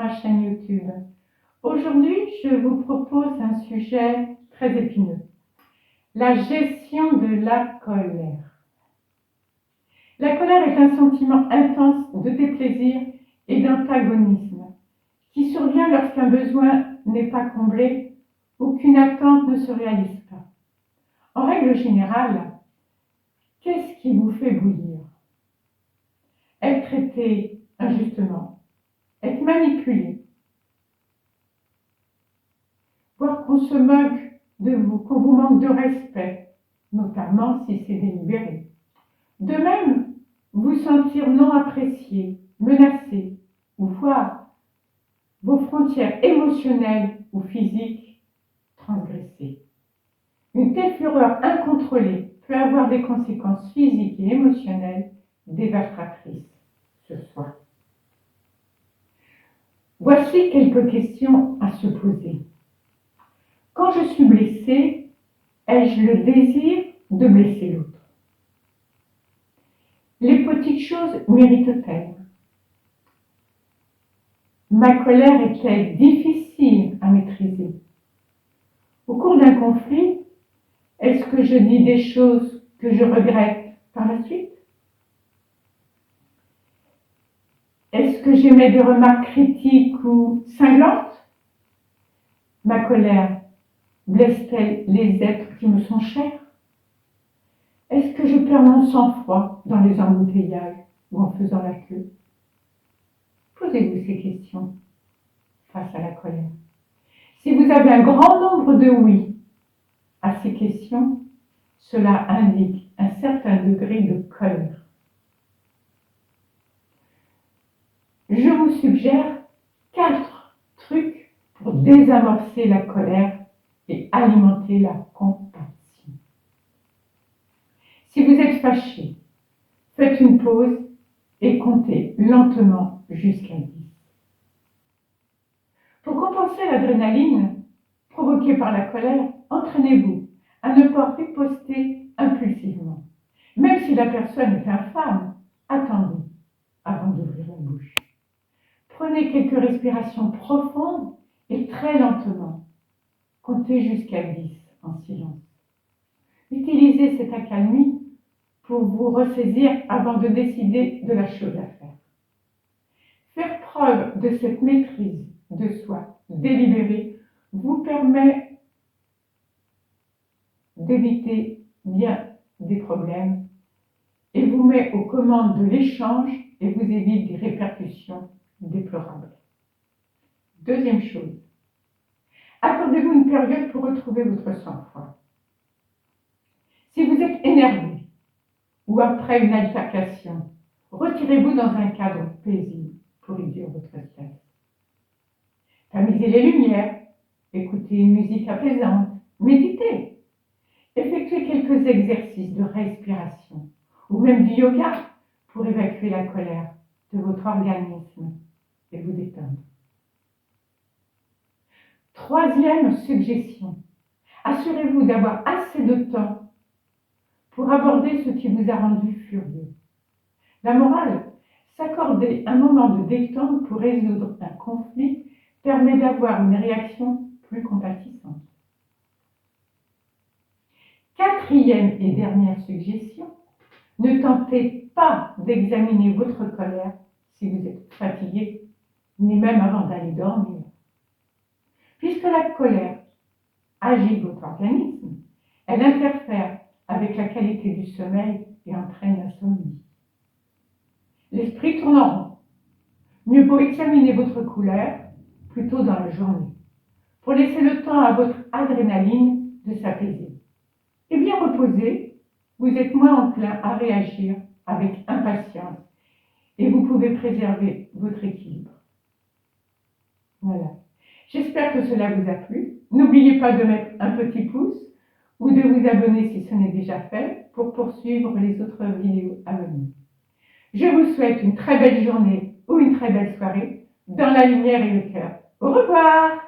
ma chaîne YouTube. Aujourd'hui, je vous propose un sujet très épineux. La gestion de la colère. La colère est un sentiment intense de déplaisir et d'antagonisme qui survient lorsqu'un besoin n'est pas comblé ou qu'une attente ne se réalise pas. En règle générale, qu'est-ce qui vous fait bouillir? Être traité injustement, être manipulé, voir qu'on se moque de vous, qu'on vous manque de respect, notamment si c'est délibéré. De même, vous sentir non apprécié, menacé, ou voir vos frontières émotionnelles ou physiques transgressées. Une telle fureur incontrôlée peut avoir des conséquences physiques et émotionnelles dévastatrices ce soir. Voici quelques questions à se poser. Quand je suis blessée, ai-je le désir de blesser l'autre? Les petites choses méritent-elles? Ma colère est-elle difficile à maîtriser? Au cours d'un conflit, est-ce que je dis des choses que je regrette par la suite? Est-ce que j'émets des remarques critiques ou cinglantes? Ma colère blesse-t-elle les êtres qui me sont chers? Est-ce que je perds mon sang-froid dans les embouteillages ou en faisant la queue? Posez-vous ces questions face à la colère. Si vous avez un grand nombre de oui à ces questions, cela indique un certain degré de colère. Je vous suggère 4 trucs pour désamorcer la colère et alimenter la compassion. Si vous êtes fâché, faites une pause et comptez lentement jusqu'à 10. Pour compenser l'adrénaline provoquée par la colère, entraînez-vous à ne pas riposter impulsivement. Même si la personne est infâme, attendez avant d'ouvrir la bouche. Prenez quelques respirations profondes et très lentement. Comptez jusqu'à 10 en silence. Utilisez cette accalmie pour vous ressaisir avant de décider de la chose à faire. Faire preuve de cette maîtrise de soi délibérée vous permet d'éviter bien des problèmes et vous met aux commandes de l'échange et vous évite des répercussions déplorables. Deuxième chose, accordez-vous une période pour retrouver votre sang-froid. Si vous êtes énervé ou après une altercation, retirez-vous dans un cadre paisible pour réduire votre stress. Tamisez les lumières, écoutez une musique apaisante, méditez, effectuez quelques exercices de respiration ou même du yoga pour évacuer la colère de votre organisme et vous détendre. Troisième suggestion, assurez-vous d'avoir assez de temps pour aborder ce qui vous a rendu furieux. La morale, s'accorder un moment de détente pour résoudre un conflit permet d'avoir une réaction plus compatissante. Quatrième et dernière suggestion, ne tentez pas d'examiner votre colère si vous êtes fatigué, ni même avant d'aller dormir. Puisque la colère agit votre organisme, elle interfère avec la qualité du sommeil et entraîne l'insomnie. L'esprit tourne en rond. Mieux vaut examiner votre colère plutôt dans la journée, pour laisser le temps à votre adrénaline de s'apaiser. Et bien reposé, vous êtes moins enclin à réagir avec impatience et vous pouvez préserver votre équilibre. Voilà. J'espère que cela vous a plu. N'oubliez pas de mettre un petit pouce ou de vous abonner si ce n'est déjà fait pour poursuivre les autres vidéos à venir. Je vous souhaite une très belle journée ou une très belle soirée dans la lumière et le cœur. Au revoir!